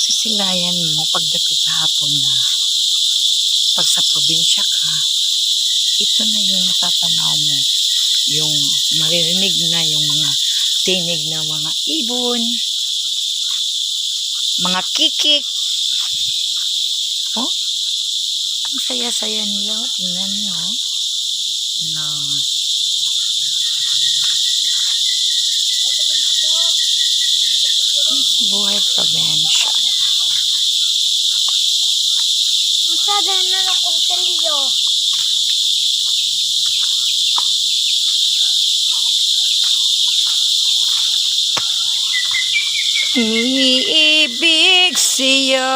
masisilayan mo pagdapit hapon na pag sa probinsya ka, ito na yung matatanaw mo. Yung maririnig na yung mga tinig ng mga ibon, mga kikik. Oh, ang saya-saya nila. Oh, tingnan nyo. No. Buhay probinsya. Masada na akong saliyo. Iniibig siya.